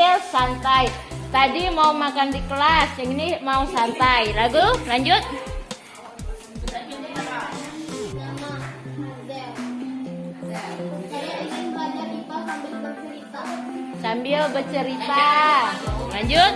sambil santai. Tadi mau makan di kelas, yang ini mau santai. Lagu, lanjut. Sambil bercerita. Lanjut.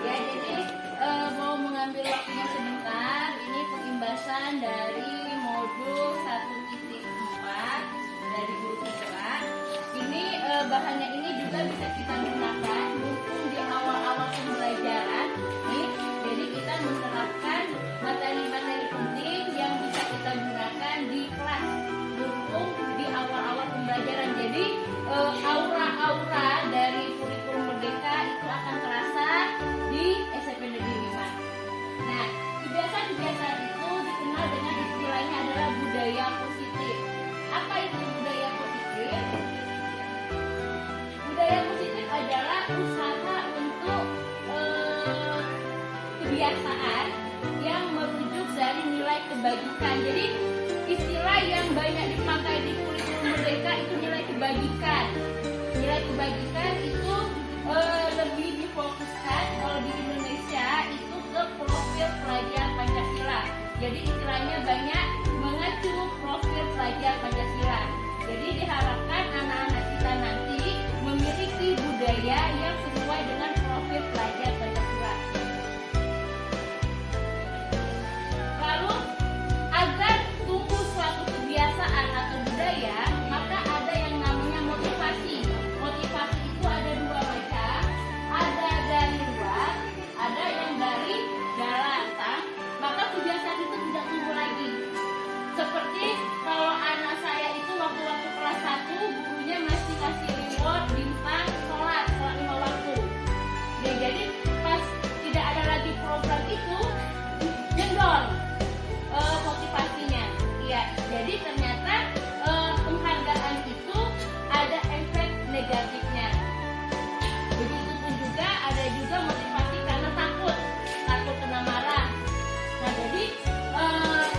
Ya, jadi mau mengambil waktunya sebentar. Ini pengimbasan dari modul 1.4 dari guru Fitra. Ini bahannya ini juga bisa kita gunakan mumpung di awal-awal pembelajaran. Nih, jadi kita menerapkan materi-materi penting yang bisa kita gunakan di kelas mumpung di awal-awal pembelajaran. Jadi aura-aura dari kurikulum Merdeka itu akan terasa di SMP Negeri 5. Nah, kebiasaan-kebiasaan itu dikenal dengan istilahnya adalah budaya positif. Apa itu budaya positif? Budaya positif adalah usaha untuk kebiasaan yang merujuk dari nilai kebajikan. Jadi istilah yang banyak dipakai di kurikulum Merdeka itu nilai kebajikan. Nilai kebajikan itu lebih difokuskan kalau di Indonesia itu ke profil pelajar Pancasila. Jadi istilahnya banyak mengacu profil pelajar Pancasila. Jadi diharapkan anak-anak kita nanti memiliki budaya yang sesuai dengan profil pelajar Pancasila. Lalu agar tumbuh suatu kebiasaan atau budaya, maka ada yang namanya motivasi. Motivasi itu ada dua macam, ada dari luar, ada yang dari dalam. Maka kebiasaan itu tidak tumbuh lagi. Seperti kalau anak saya itu waktu-waktu kelas 1, gurunya masih kasih reward bintang sholat 5 waktu. Ya, jadi pas tidak ada lagi program itu, jendol motivasinya. Ya, jadi ternyata penghargaan itu ada efek negatifnya. Begitu pun juga ada juga motivasi karena takut kena marah. Nah, jadi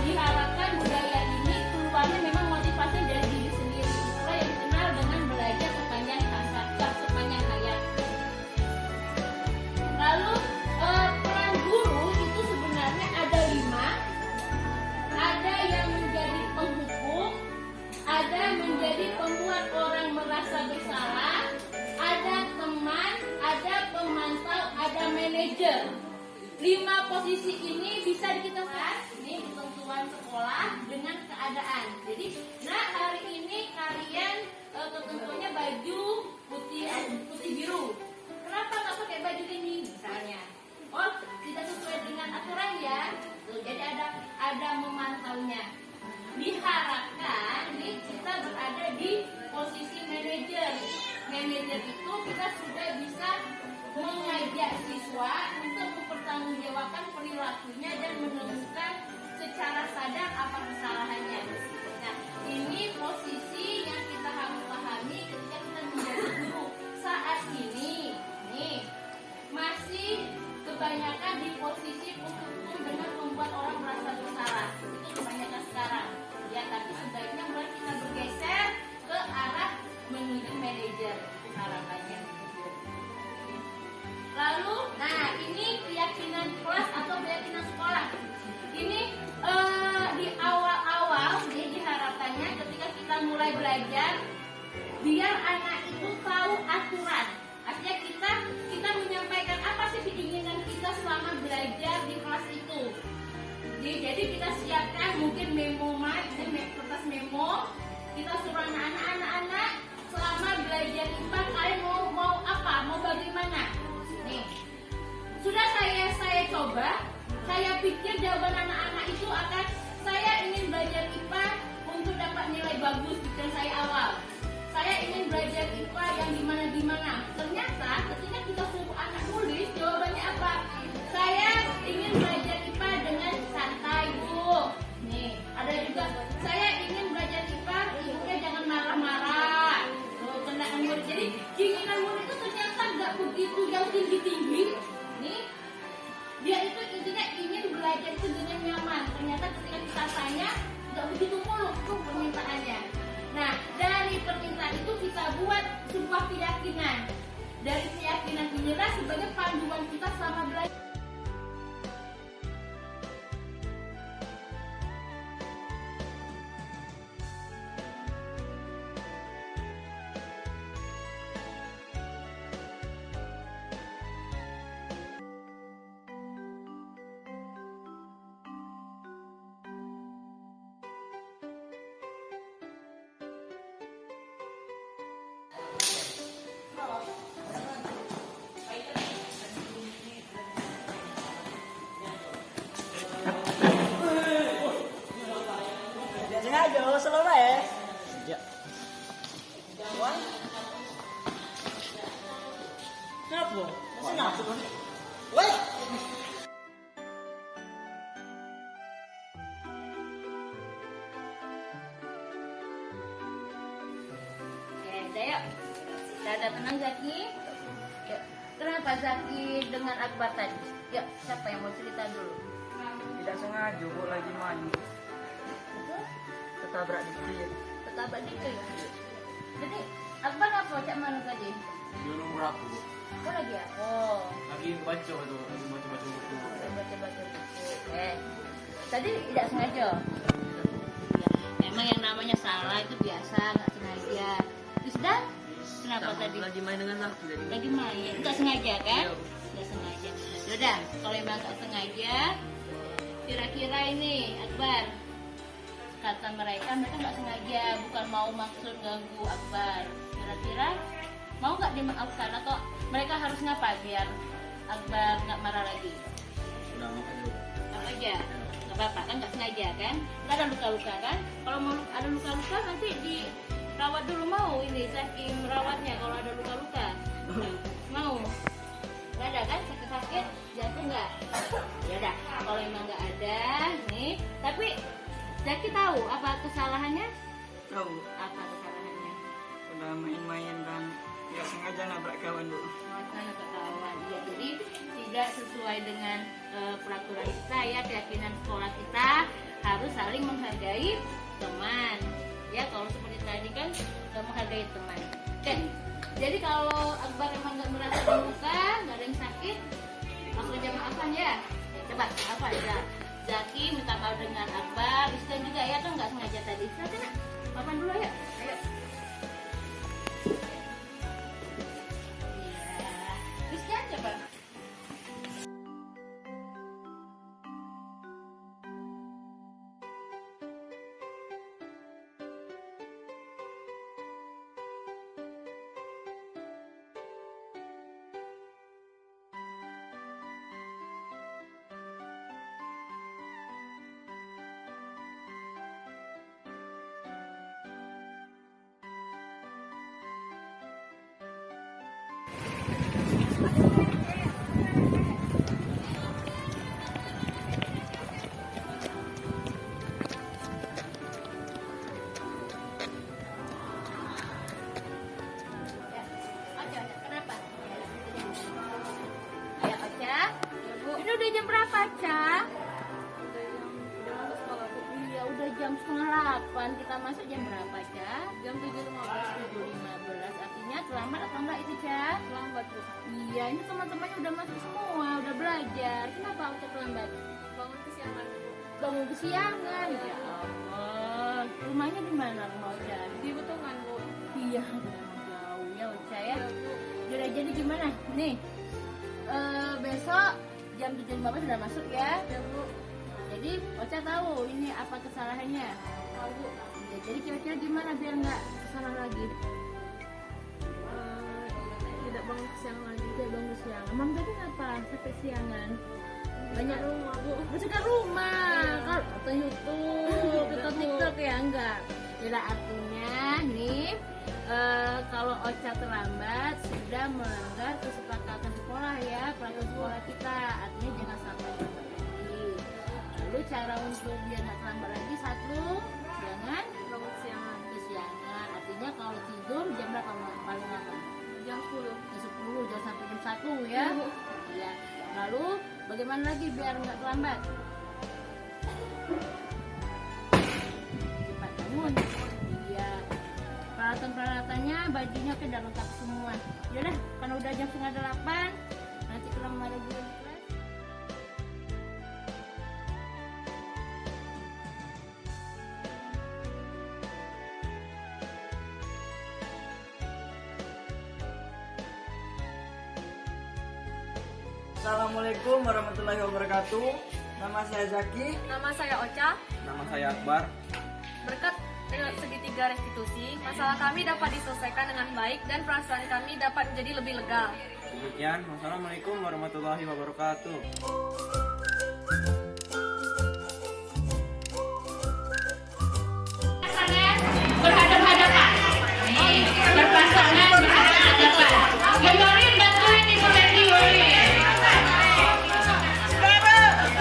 diharapkan budaya ini keluarnya memang motivasi dari diri sendiri. Itulah yang dikenal dengan belajar sepanjang hayat. Lalu peran guru itu sebenarnya ada 5. Ada yang menjadi penghukum, ada menjadi pembuat orang merasa bersalah, ada teman, ada pemantau, ada manajer. 5 posisi ini bisa kita bahas. Ini ketentuan sekolah dengan keadaan. Jadi, nah hari ini kalian ketentuannya baju putih biru. Kenapa siswa untuk mempertanggungjawabkan perilakunya dan menemukan secara sadar apa kesalahannya. Nah, ini posisi yang kita harus pahami ketika kita menjadi guru. Saat ini, nih, masih kebanyakan di posisi hukum dengan membuat orang merasa bersalah. Itu kebanyakan sekarang. Ya, tapi sebaiknya mulai kita bergeser ke arah menuju manajer harapannya. Lalu, nah ini keyakinan kelas atau keyakinan sekolah. Ini di awal-awal jadi harapannya ketika kita mulai belajar, biar anak itu tahu aturan. Artinya kita menyampaikan apa sih keinginan kita selama belajar di kelas itu. Jadi kita siapkan mungkin kertas memo. Kita suruh anak-anak selama belajar IPA kalian mau apa, mau bagaimana? Nih, sudah saya coba. Saya pikir jawaban anak-anak itu akan saya ingin belajar IPA untuk dapat nilai bagus pikiran saya awal. Saya ingin belajar IPA yang gimana-gimana. Ternyata ketika kita suruh anak tulis, jawabannya apa? Saya ingin belajar IPA dengan santai, Bu. Nih, ada juga saya ingin belajar IPA, ibunya jangan marah-marah. Kena murid. Jadi keinginan murid itu ternyata nggak begitu yang tinggi-tinggi. Nih, dia itu intinya ingin belajar itu dengan nyaman. Ternyata ketika kita tanya nggak begitu muluk tuh permintaannya. Nah, dari permintaan itu kita buat sebuah keyakinan. Dari keyakinan inilah sebagai panduan kita selama belajar. Sengaja selama ya. Ya. Kenapa? Masih nafsu kan? Weh. Oke, yuk. Udah tenang Zaki. Yuk. Kenapa Zaki dengan Akbar tadi? Yuk, siapa yang mau cerita dulu? Tidak sengaja kok lagi main. Betul? Ketabrak dikit. Ketabrak dikit. Jadi Akbar apa cak mana tadi? Di rumah aku. Kau lagi ya? Oh, Lagi baca tuh, lagi baca buku. baca-baca buku. Tadi tidak sengaja. Ya, emang yang namanya salah itu biasa, nggak sengaja. Terus dan kenapa tadi? Lagi main dengan laki jadi. Lagi main, nggak sengaja kan? Iya. Nggak sengaja. Yaudah, kalau emang nggak sengaja, kira-kira ini Akbar, kata mereka nggak sengaja, bukan mau maksud ganggu Akbar. Kira-kira mau nggak dimaafkan atau mereka harus ngapa biar Akbar nggak marah lagi? Udah makan dulu. Apa aja? Nggak apa-apa kan, nggak sengaja kan? Nggak ada luka-luka kan? Kalau mau ada luka-luka nanti dirawat dulu, mau ini Zaki merawatnya kalau ada luka-luka. Mau? Nggak ada kan? Sakit-sakit jantung nggak? Ya udah, kalau emang nggak ada nih, tapi Zaki tahu apa kesalahannya? Tahu. Apa kesalahannya? Udah main-main dan tidak sengaja nabrak kawan dulu. Makanya ketahuan. Ya, jadi tidak sesuai dengan peraturan kita ya, keyakinan sekolah kita harus saling menghargai teman. Ya, kalau seperti tadi kan menghargai teman. Oke. Jadi kalau Akbar emang nggak merasa terluka, nggak ada yang sakit, langsung aja maafan ya. Coba apa aja. Zaki minta maaf dengan Akbar, Rizka juga ya, tuh nggak sengaja tadi. Sana, maafan dulu ya. Ayo. Rizka coba. Ocha? Iya, udah jam 7:30. Kita masuk jam berapa, Ca? Jam 7.15. 7:15. Artinya terlambat atau enggak itu, Ca? Terlambat Bu. Iya, ini teman-temannya udah masuk semua, udah belajar. Kenapa Ocha terlambat? Bangun kesiangan Bu. Bangun kesiangan. Ya Allah. Rumahnya di mana rumah Ocha? Di Betongan Bu. Iya, jauh ya Ocha ya. Jadi gimana? Nih, besok jam 7:15 sudah masuk ya. Ya Bu. Jadi Ocha tahu ini apa kesalahannya. Tahu Bu. Ya, jadi kira-kira gimana biar nggak salah lagi? Tidak bangun kesiangan lagi. Tidak bangun siang. Mam tadi kenapa sampai siangan? Banyak rumah Bu. bersihkan rumah, Iya. kalau nonton YouTube, nonton Betul. TikTok ya enggak. Jadi artinya nih kalau Ocha terlambat sudah melanggar kesepakatan sekolah ya, peraturan sekolah kita. Artinya jangan sampai terlambat lagi. Lalu cara untuk biar nggak terlambat lagi, satu, jangan Bangun kesiangan. kesiangan. Artinya kalau tidur jam berapa paling lama? Jam 10. Jam 10, jangan sampai jam 1 ya. Iya. Lalu bagaimana lagi biar nggak terlambat? Cepat bangun. Iya. Peralatan-peralatannya, bajunya udah lengkap semua. Yaudah, karena udah jam 7:30, nanti kalau mau ada guru di kelas. Assalamualaikum warahmatullahi wabarakatuh. Nama saya Zaki. Nama saya Ocha. Nama saya Akbar. Berkat dengan segitiga restitusi, masalah kami dapat diselesaikan dengan baik dan perasaan kami dapat menjadi lebih lega. Demikian, wassalamualaikum warahmatullahi wabarakatuh. Pasangan berhadapan-hadapan. Nih, berpasangan berhadapan-hadapan. Yorin bantuin nih Solendi Yorin.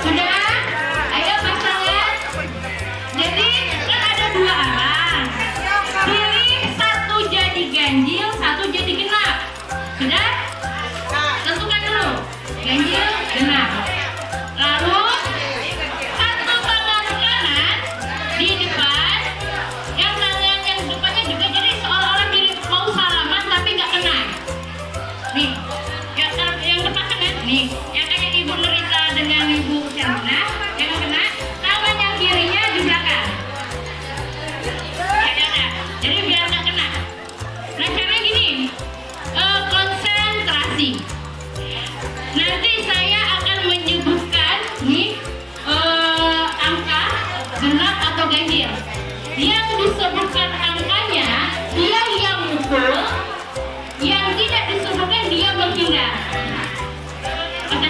Sudah? Ayo pasangan. Jadi kan ada dua arah. Pilih satu jadi ganjil, satu jadi genap. Sudah? Tentukan dulu. Ganjil, genap. Lalu satu tangan kanan di depan, yang tangan yang depannya juga jadi seolah-olah mirip mau salaman tapi nggak kena. Nih, yang depan kanan, nih, yang kayak Ibu Nerita dengan Ibu Chandra, yang kena, tangan yang kirinya di belakang. Ya, ya. Jadi biar nggak kena. Nah caranya gini, konsentrasi. Nanti saya akan menyebutkan nih angka genap atau ganjil. Yang disebutkan angkanya dia yang mukul, yang tidak disebutkan dia menghindar. Oke,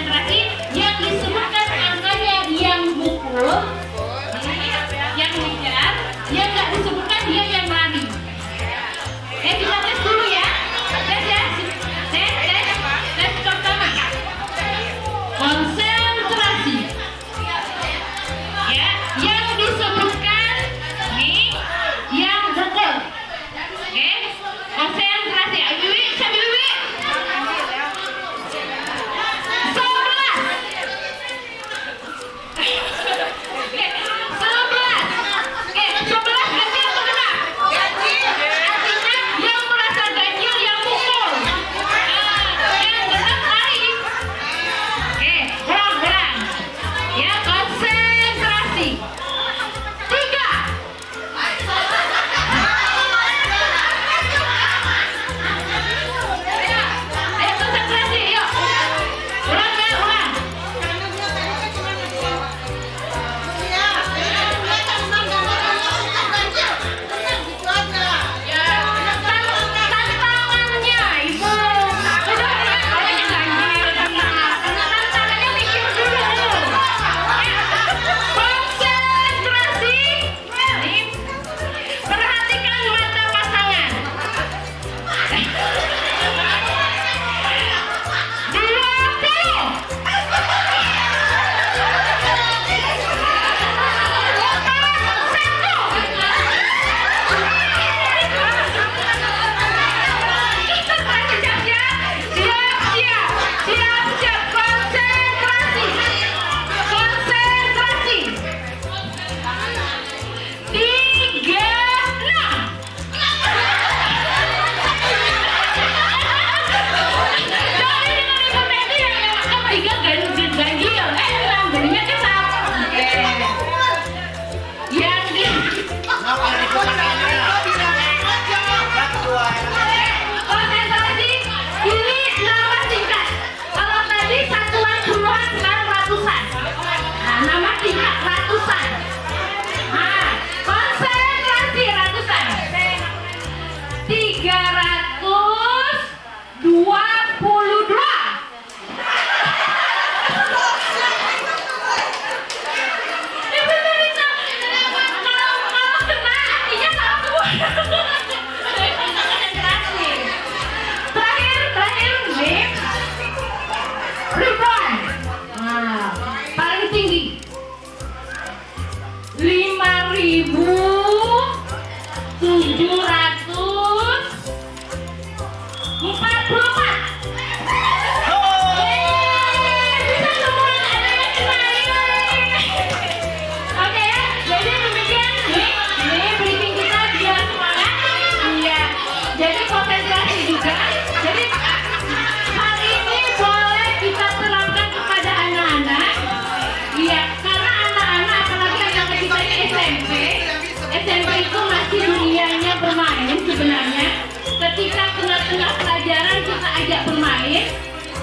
tengah pelajaran kita ajak bermain,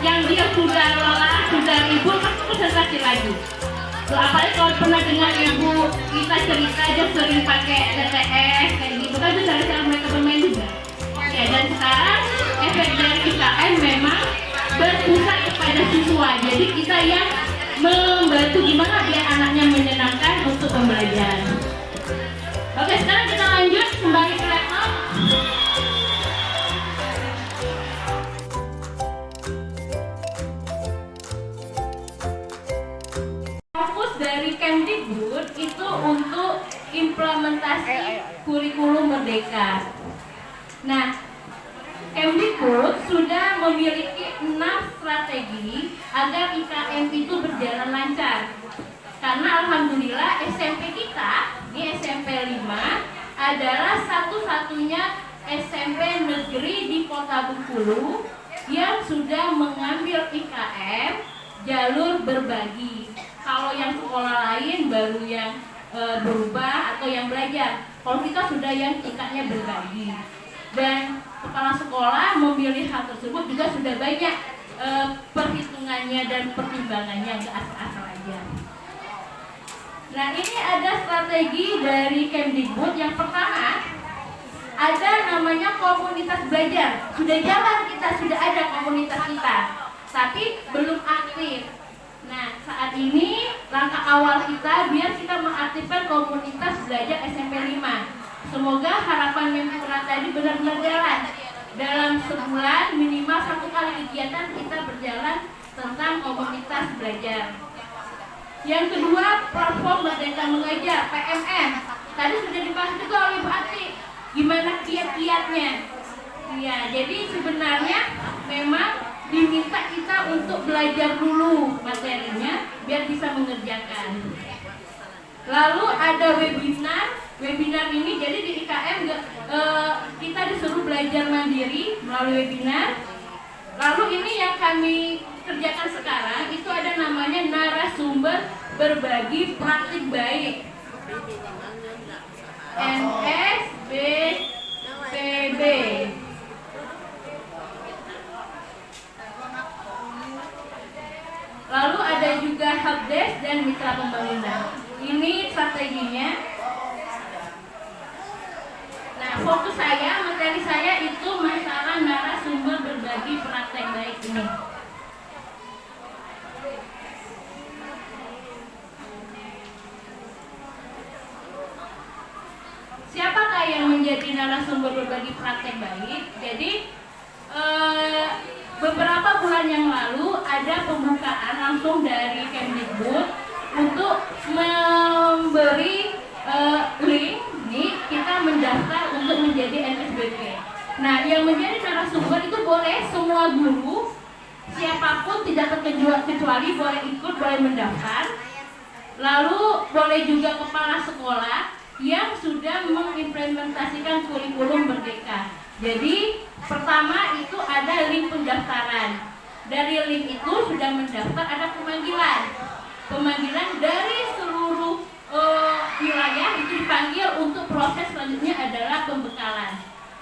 yang dia sudah lelah, sudah ribut, pasti konsentrasi lagi. Apalagi kalau pernah dengar ibu kita cerita dia sering pakai TTS kayak gitu kan, itu cara mereka bermain juga. Ya, dan sekarang efek dari IKM memang berpusat kepada siswa. Jadi kita yang membantu gimana biar anaknya menyenangkan untuk pembelajaran. Oke, sekarang kita lanjut kembali ke laptop. Fokus dari Kemdikbud itu untuk implementasi kurikulum Merdeka. Nah, Kemdikbud sudah memiliki 6 strategi agar IKM itu berjalan lancar. Karena alhamdulillah SMP kita, di SMP 5, adalah satu-satunya SMP negeri di Kota Bengkulu yang sudah mengambil IKM jalur berbagi. Kalau yang sekolah lain baru yang berubah atau yang belajar. Kalau kita sudah yang IKM-nya berbagi. Dan kepala sekolah memilih hal tersebut juga sudah banyak perhitungannya dan pertimbangannya, nggak asal-asal aja. Nah, ini ada strategi dari Kemdikbud. Yang pertama, ada namanya komunitas belajar. Sudah jalan kita, sudah ada komunitas kita, tapi belum aktif. Nah, saat ini langkah awal kita biar kita mengaktifkan komunitas belajar SMP 5. Semoga harapan Menpora tadi benar-benar jalan. Dalam sebulan minimal 1 kali kegiatan kita berjalan tentang komunitas belajar. Yang kedua, platform Merdeka Mengajar (PMM). Tadi sudah dibahas juga oleh Bu Ati. Gimana kiat-kiatnya? Ya, jadi sebenarnya memang diminta kita untuk belajar dulu materinya biar bisa mengerjakan. Lalu ada webinar. Webinar ini jadi di IKM kita disuruh belajar mandiri melalui webinar. Lalu ini yang kami kerjakan sekarang itu ada namanya narasumber berbagi praktik baik, NSBPB. Lalu ada juga helpdesk dan mitra pembangunan. Ini strateginya. Nah, fokus saya, materi saya itu masalah narasumber berbagi praktek baik ini. Siapakah yang menjadi narasumber berbagi praktek baik? Jadi beberapa bulan yang lalu ada pembukaan langsung dari Kemdikbud untuk memberi link nih kita mendaftar untuk menjadi NSBP. Nah, yang menjadi narasumber itu boleh semua guru, siapapun tidak terkecuali boleh ikut, boleh mendaftar. Lalu boleh juga kepala sekolah yang sudah mengimplementasikan kurikulum Merdeka. Jadi pertama itu ada link pendaftaran. Dari link itu sudah mendaftar, ada pemanggilan dari seluruh wilayah itu dipanggil untuk proses selanjutnya adalah pembekalan.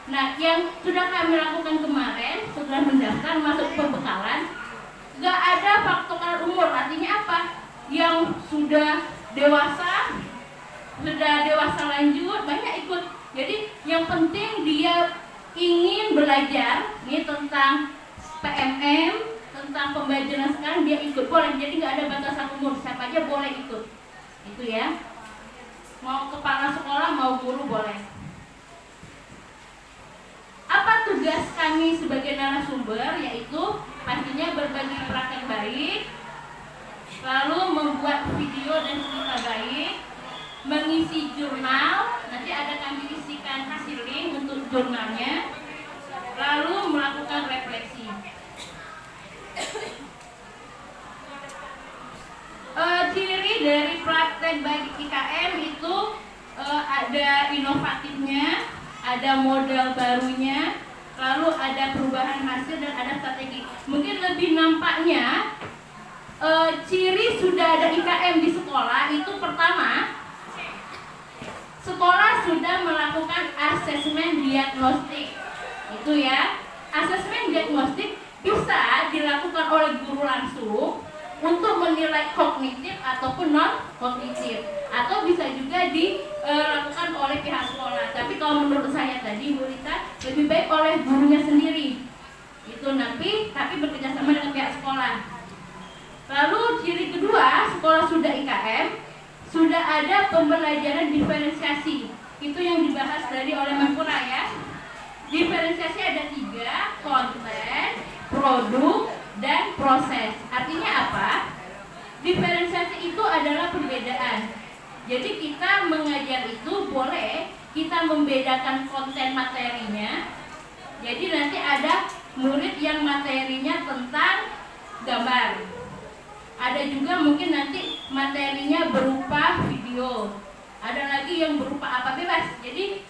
Nah, yang sudah kami lakukan kemarin setelah mendaftar masuk pembekalan, nggak ada faktor umur. Artinya apa? Yang sudah dewasa lanjut banyak ikut. Jadi yang penting dia ingin belajar nih tentang PMM, tentang pembelajaran sekarang, dia ikut boleh. Jadi nggak ada batasan umur, siapa aja boleh ikut. Itu ya. Mau kepala sekolah, mau guru boleh. Apa tugas kami sebagai narasumber? Yaitu pastinya berbagi praktek baik, lalu membuat video dan cerita baik, mengisi jurnal, nanti ada kami isikan hasil link untuk jurnalnya, lalu melakukan refleksi. Ciri dari praktek baik IKM itu ada inovatifnya, ada model barunya, lalu ada perubahan hasil dan ada strategi. Mungkin lebih nampaknya ciri sudah ada IKM di sekolah itu pertama, sekolah sudah melakukan asesmen diagnostik. Itu ya. asesmen diagnostik bisa dilakukan oleh guru langsung untuk menilai kognitif ataupun non kognitif, atau bisa juga dilakukan oleh pihak sekolah. Tapi kalau menurut saya tadi Bu Rita, lebih baik oleh gurunya sendiri itu, tapi bekerjasama dengan pihak sekolah. Lalu ciri kedua, sekolah sudah IKM, sudah ada pembelajaran diferensiasi. Itu yang dibahas dari oleh Mempura ya. Diferensiasi ada 3, konten, produk, dan proses. Artinya apa? Diferensiasi itu adalah perbedaan. Jadi kita mengajar itu boleh kita membedakan konten materinya. Jadi nanti ada murid yang materinya tentang gambar. Ada juga mungkin nanti materinya berupa video. Ada lagi yang berupa apa, bebas. Jadi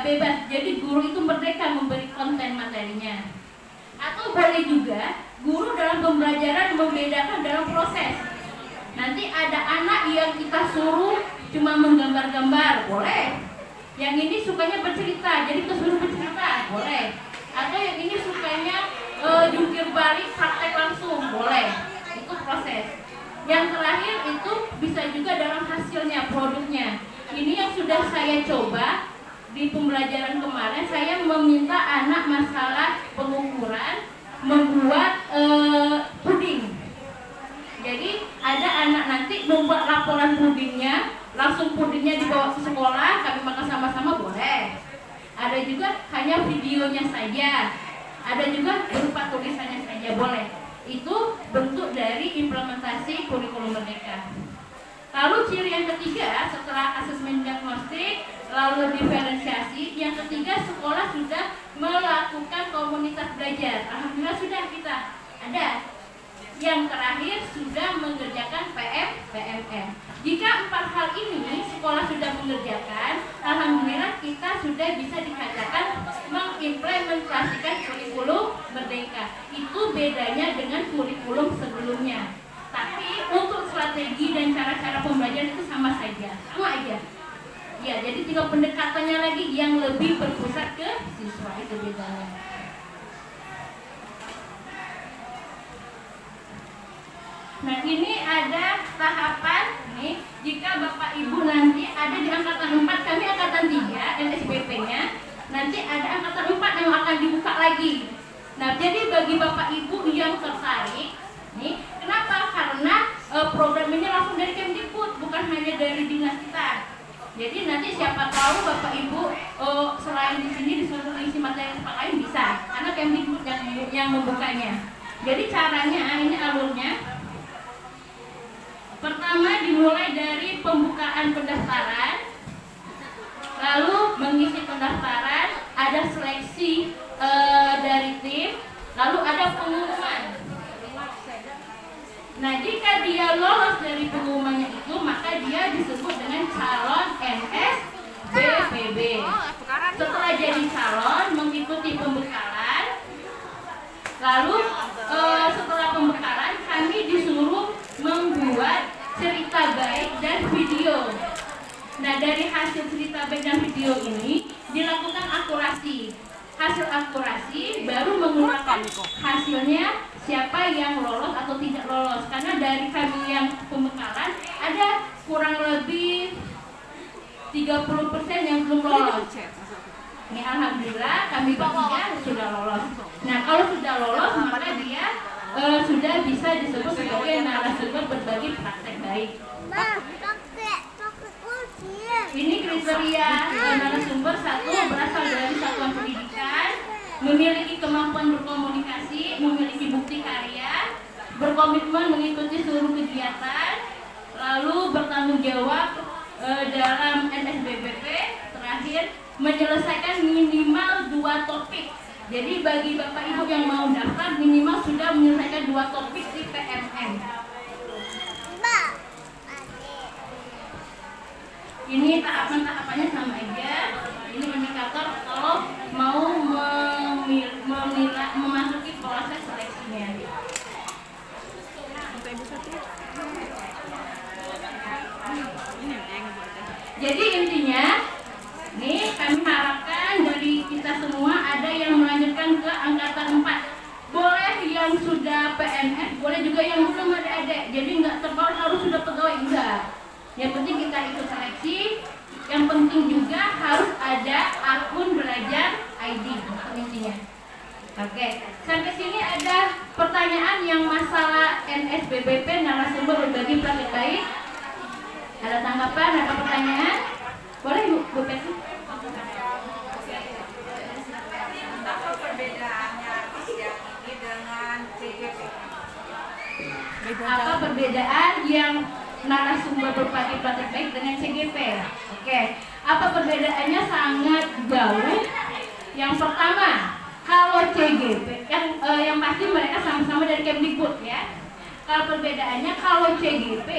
bebas. Jadi guru itu merdeka memberi konten materinya. Atau boleh juga guru dalam pembelajaran membedakan dalam proses. Nanti ada anak yang kita suruh cuma menggambar-gambar, boleh. Yang ini sukanya bercerita, jadi kita suruh bercerita, boleh. Atau yang ini sukanya jungkir balik, praktek langsung, boleh. Itu proses. Yang terakhir itu bisa juga dalam hasilnya, produknya. Ini yang sudah saya coba di pembelajaran kemarin. Saya meminta anak masalah pengukuran membuat puding. Jadi ada anak nanti membuat laporan pudingnya, langsung pudingnya dibawa ke sekolah, kami makan sama-sama, boleh. Ada juga hanya videonya saja, ada juga berupa tulisannya saja, boleh. Itu bentuk dari implementasi kurikulum merdeka. Lalu ciri yang ketiga, setelah asesmen diagnostik, lalu diferensiasi, yang ketiga sekolah sudah melakukan komunitas belajar. Alhamdulillah sudah kita ada. Yang terakhir sudah mengerjakan PMM. Jika 4 hal ini sekolah sudah mengerjakan, alhamdulillah kita sudah bisa dikatakan mengimplementasikan kurikulum merdeka. Itu bedanya dengan kurikulum sebelumnya. Tapi untuk strategi dan cara-cara pembelajaran itu sama saja, sama aja. Ya, jadi tinggal pendekatannya lagi yang lebih berpusat ke siswa, itu bedanya. Nah, ini ada tahapan nih. Jika Bapak Ibu nanti ada di angkatan 4, kami angkatan 3 LSBP-nya, nanti ada angkatan 4 yang akan dibuka lagi. Nah, jadi bagi Bapak Ibu yang tertarik nih, kenapa? Karena program ini langsung dari Kemdikbud, bukan hanya dari dinas kita. Jadi nanti siapa tahu Bapak Ibu selain di sini disuruh isi materi tempat lain bisa, karena Kemdikbud yang membukanya. Jadi caranya ini alurnya. Pertama dimulai dari pembukaan pendaftaran, lalu mengisi pendaftaran, ada seleksi dari tim, lalu ada pengumuman. Nah, jika dia lolos dari pengumumannya itu, maka dia disebut dengan calon NSBPB. Setelah jadi calon, mengikuti pembekalan, lalu setelah pembekalan kami disuruh membuat cerita baik dan video. Nah, dari hasil cerita baik dan video ini dilakukan akurasi. Hasil akurasi baru mengeluarkan hasilnya siapa yang lolos atau tidak lolos. Karena dari kami yang pembekalan ada kurang lebih 30% yang belum lolos. Ini alhamdulillah kami bertiga sudah lolos. Nah, kalau sudah lolos maka dia sudah bisa disebut sebagai narasumber berbagi praktek baik. Ini kriteria narasumber: 1, berasal dari satuan pendidikan, memiliki kemampuan berkomunikasi, memiliki bukti karya, berkomitmen mengikuti seluruh kegiatan, lalu bertanggung jawab dalam NSBPP, terakhir menyelesaikan minimal 2 topik. Jadi bagi Bapak Ibu yang mau daftar minimal sudah menyelesaikan 2 topik di PMM. Ini tahapan-tahapannya sama aja. Ini indikator kalau mau memasuki proses seleksinya. Jadi intinya, nih kami harapkan dari kita semua ada yang melanjutkan ke angkatan sudah PNS, boleh juga yang belum adik-adik. Jadi nggak terpaut harus sudah pegawai, enggak. Yang penting kita ikut seleksi. Yang penting juga harus ada akun belajar ID intinya. Oke, sampai sini ada pertanyaan yang masalah NSBBP narasumber berbagi praktik baik. Ada tanggapan, ada pertanyaan? Boleh Bu Peti? Apa perbedaannya yang ini dengan CGP? Apa perbedaan yang narasumber berbagi praktik baik dengan CGP? Oke, apa perbedaannya? Sangat jauh. Yang pertama, kalau CGP yang pasti mereka sama-sama dari Kemdikbud ya. Kalau perbedaannya, kalau CGP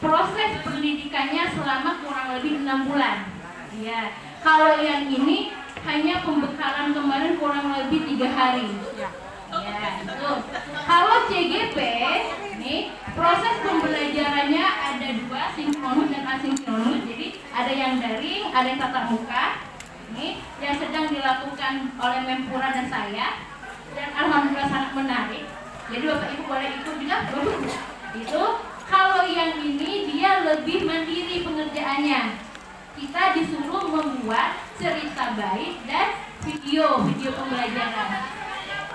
proses pendidikannya selama kurang lebih 6 bulan. Ya. Kalau yang ini hanya pembekalan kemarin kurang lebih 3 hari. Ya, itu. Kalau CGP nih proses pembelajarannya ada 2, sinkronus dan asinkronus. Jadi ada yang daring, ada yang tatap muka. Ini yang sedang dilakukan oleh Mempura dan saya, dan alhamdulillah sangat menarik. Jadi Bapak Ibu boleh ikut juga, bagus. Itu kalau yang ini dia lebih mandiri pengerjaannya. Kita disuruh membuat cerita baik dan video pembelajaran.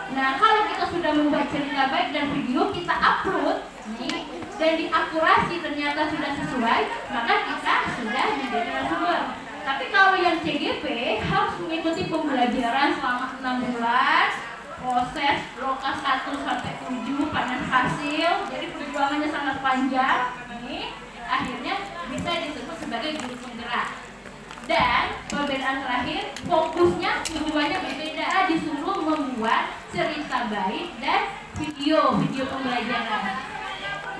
Nah, kalau kita sudah membuat cerita baik dan video, kita upload nih, dan diakurasi ternyata sudah sesuai, maka kita sudah menjadi narasumber. Tapi kalau yang CGP harus mengikuti pembelajaran selama 6 bulan, proses lokas 1 sampai 7, panen hasil, jadi perjuangannya sangat panjang. Nih, akhirnya bisa disebut sebagai guru penggerak. Dan perbedaan terakhir, fokusnya keduanya berbeda. Disuruh membuat cerita baik dan video pembelajaran.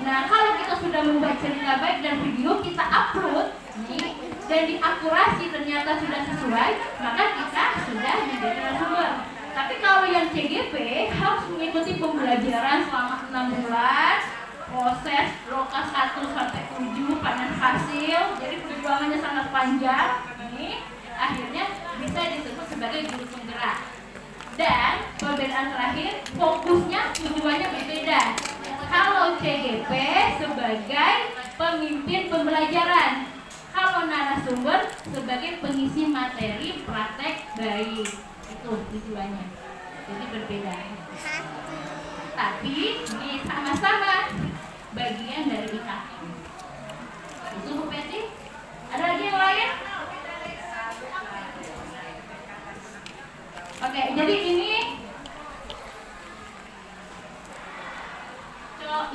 Nah, kalau kita sudah membuat cerita baik dan video, kita upload nih, dan diakurasi ternyata sudah sesuai, maka kita sudah menjadi narasumber. Tapi kalau yang CGP harus mengikuti pembelajaran selama 6 bulan, proses lokas 1 sampai 7, panen hasil, jadi perjuangannya sangat panjang. Nih, akhirnya bisa disebut sebagai guru penggerak. Dan perbedaan terakhir, fokusnya keduanya berbeda. Kalau CGP sebagai pemimpin pembelajaran, kalau narasumber sebagai pengisi materi praktek baik. Itu tujuannya. Jadi berbeda. Tapi ini sama-sama bagian dari IKM. Itu Bu Peti. Ada lagi yang lain? Oke, jadi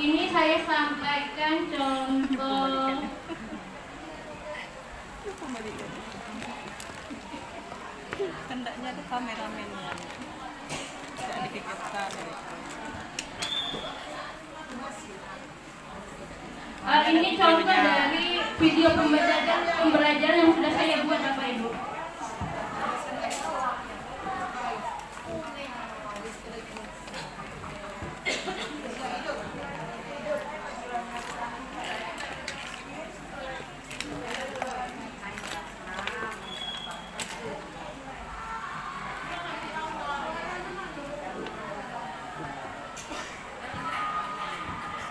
ini saya sampaikan contoh. Hendaknya ada kameramennya. Tidak dikeketkan. Ini contoh dari video pembelajaran yang sudah saya buat Bapak Ibu.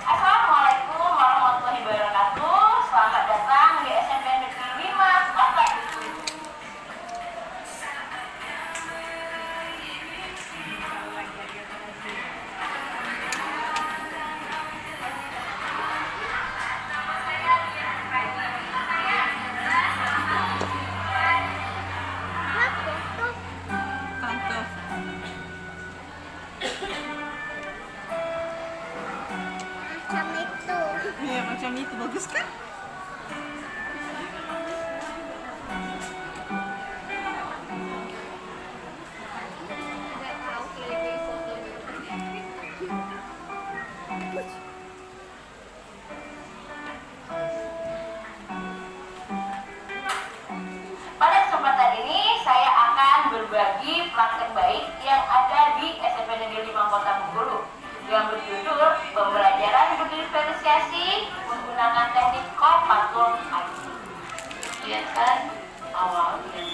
Assalamualaikum warahmatullahi wabarakatuh. Selamat datang di SMP Negeri 5 Kota Batu. Tante. Ya, macam itu bagus kan? Pada kesempatan ini saya akan berbagi praktek baik yang ada di SMP Negeri 5 Kota Bengkulu yang berjudul Pembelajaran Berdifferensiasi Menggunakan Teknik Kompatul IT. Kegiatan awal yang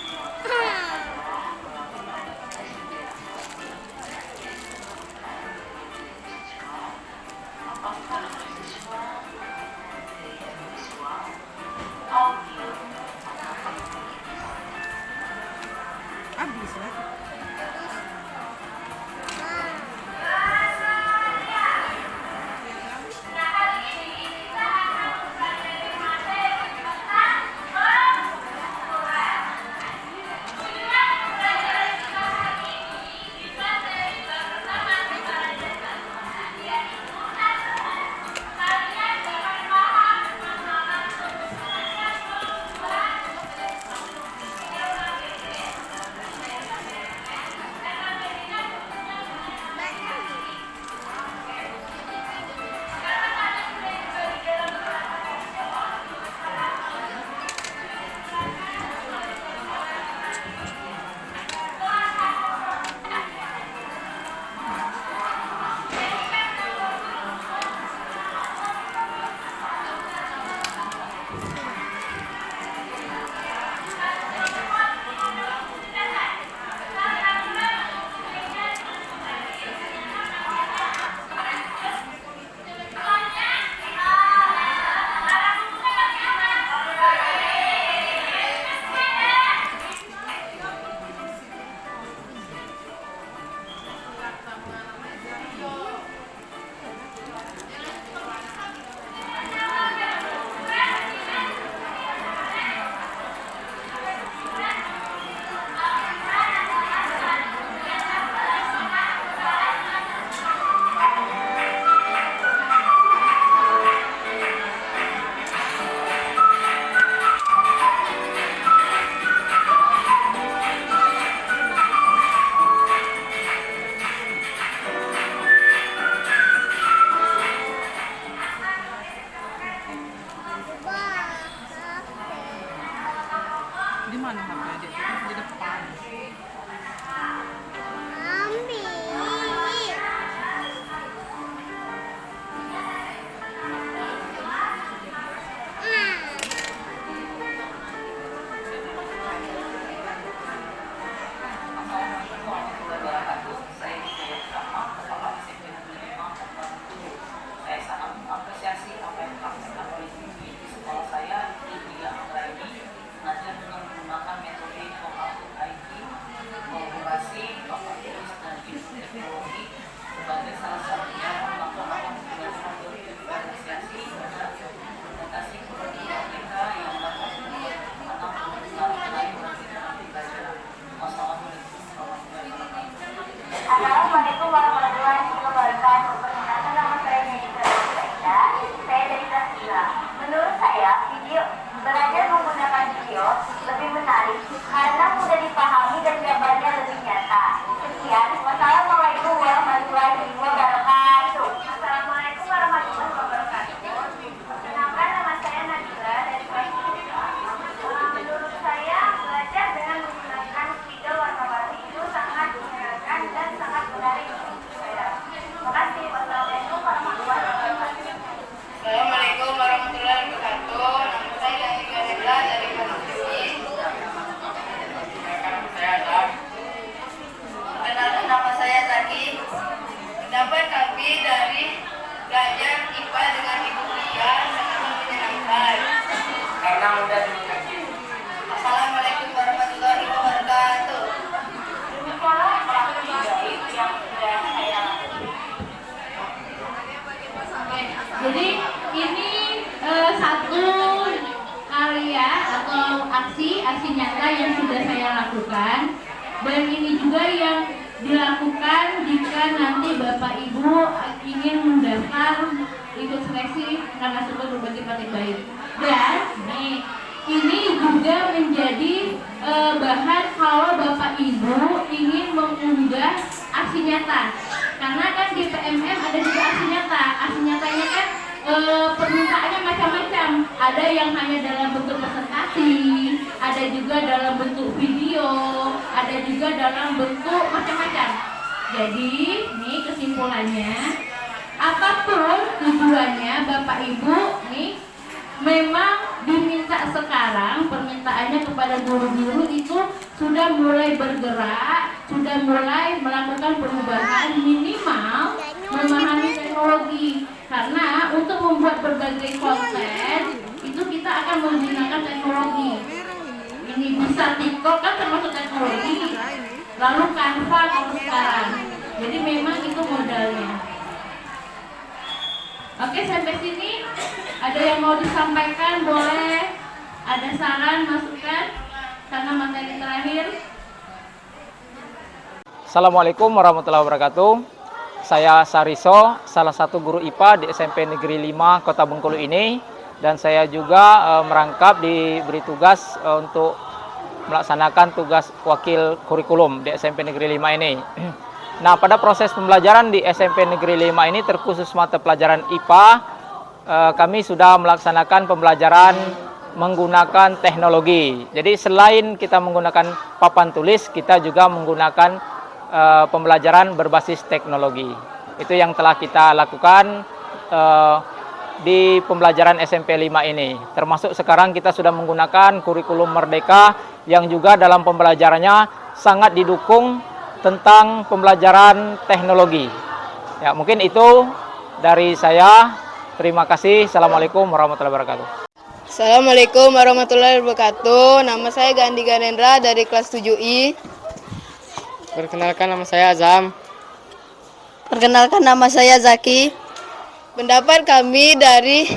mana HP adik itu di depan. Saya sangat mengapresiasi apa yang dilakukan oleh ibu di sekolah saya di bidang ini, belajar dengan menggunakan metode pemahaman IT, kolaborasi, bapak tulis dan ilmu teknologi sebagai salah satunya melakukan pembelajaran berdifferensiasi dan implementasi kepada mereka yang dapat membuat anak mengenai pembelajaran. Wassalamualaikum warahmatullahi wabarakatuh. Assalamualaikum warahmatullahi wabarakatuh. Perkenalkan nama saya Nidra Saida. Saya dari kelas 3. Menurut saya, video belajar menggunakan video lebih menarik karena mudah dipahami dan gambarnya lebih nyata. Sekian. Wassalamualaikum warahmatullahi wabarakatuh. Assalamualaikum warahmatullahi wabarakatuh. Perkenalkan nama saya Nadira dari kelas 3. Menurut saya, belajar dengan menggunakan video warna-warni itu sangat menyenangkan dan sangat menarik untuk saya. Terima kasih. Wassalamualaikum warahmatullahi wabarakatuh. Assalamualaikum warahmatullahi wabarakatuh. Nama saya Dani Garendra dari kelas 7. Perkenalkan nama saya Zaki. Pendapat kami dari belajar IPA dengan Ibu Lia sangat menyenangkan Karena mudah dimengerti. Assalamualaikum warahmatullahi wabarakatuh. Demikianlah praktik dari yang sudah saya lakukan. Jadi ini satu karya atau aksi nyata yang sudah saya lakukan, dan ini juga yang dilakukan jika nanti Bapak Ibu ingin mendaftar ikut seleksi karena sudah berbagai praktik baik. Dan ini juga menjadi bahan kalau Bapak Ibu ingin mengunggah aksi nyata. Karena kan di PMM ada juga aksi nyata. Aksi nyatanya kan permintaannya macam-macam. Ada yang hanya dalam bentuk presentasi, ada juga dalam bentuk video, ada juga dalam bentuk macam-macam. Jadi, nih kesimpulannya, apapun tujuannya Bapak Ibu, nih memang diminta sekarang, permintaannya kepada guru-guru itu sudah mulai bergerak, sudah mulai melakukan perubahan, minimal memahami teknologi. Karena untuk membuat berbagai konten itu kita akan menggunakan teknologi. Ini bisa TikTok kan termasuk teknologi, lalu Canva kalau sekarang. Jadi memang itu modalnya. Oke, sampai sini ada yang mau disampaikan, boleh. Ada saran, masukan karena materi terakhir. Assalamualaikum warahmatullahi wabarakatuh. Saya Sariso, salah satu guru IPA di SMP Negeri 5 Kota Bengkulu ini, dan saya juga merangkap diberi tugas untuk melaksanakan tugas wakil kurikulum di SMP Negeri 5 ini. Nah, pada proses pembelajaran di SMP Negeri 5 ini terkhusus mata pelajaran IPA, kami sudah melaksanakan pembelajaran menggunakan teknologi. Jadi selain kita menggunakan papan tulis, kita juga menggunakan pembelajaran berbasis teknologi. Itu yang telah kita lakukan di pembelajaran SMP 5 ini. Termasuk sekarang kita sudah menggunakan kurikulum Merdeka yang juga dalam pembelajarannya sangat didukung tentang pembelajaran teknologi. Ya, mungkin itu dari saya. Terima kasih. Assalamualaikum warahmatullahi wabarakatuh. Assalamualaikum warahmatullahi wabarakatuh. Nama saya Gandhi Ganendra dari kelas 7I. Perkenalkan nama saya Azam. Perkenalkan nama saya Zaki. Pendapat kami dari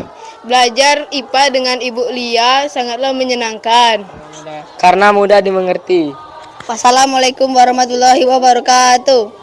belajar IPA dengan Ibu Lia sangatlah menyenangkan. Karena mudah dimengerti. Wassalamualaikum warahmatullahi wabarakatuh.